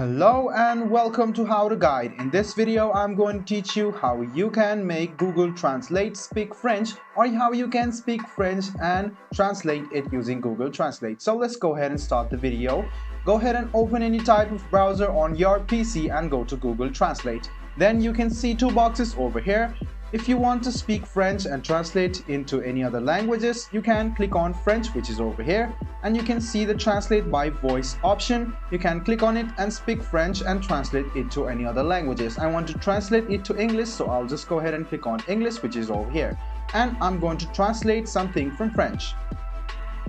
Hello and welcome to How to Guide. In this video, I'm going to teach you how you can make Google Translate speak French or how you can speak French and translate it using Google Translate. So let's go ahead and start the video. Go ahead and open any type of browser on your PC and go to Google Translate. Then you can see two boxes over here. If you want to speak French and translate into any other languages, you can click on French, which is over here, and you can see the translate by voice option. You can click on it and speak French and translate it to any other languages. I want to translate it to English, so I'll just go ahead and click on English, which is over here, and I'm going to translate something from French.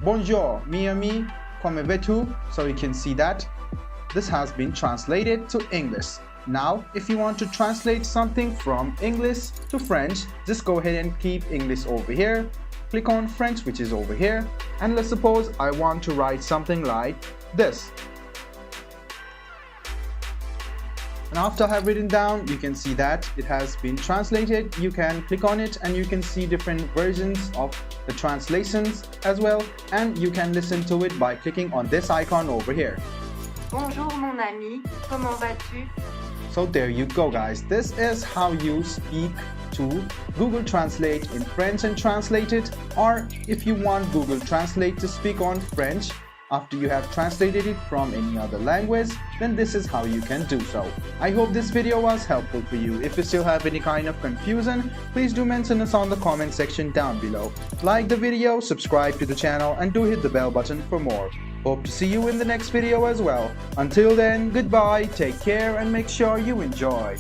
Bonjour, mi ami, comment vas-tu? So you can see that this has been translated to English. Now, if you want to translate something from English to French, just go ahead and keep English over here. Click on French, which is over here. And let's suppose I want to write something like this. And after I have written down, you can see that it has been translated. You can click on it and you can see different versions of the translations as well. And you can listen to it by clicking on this icon over here. Bonjour mon ami, comment vas-tu? So there you go, guys. This is how you speak to Google Translate in French and translate it, or if you want Google Translate to speak on French after you have translated it from any other language, then this is how you can do so. I hope this video was helpful for you. If you still have any kind of confusion, please do mention us on the comment section down below. Like the video, subscribe to the channel, and do hit the bell button for more. Hope to see you in the next video as well. Until then, goodbye, take care, and make sure you enjoy.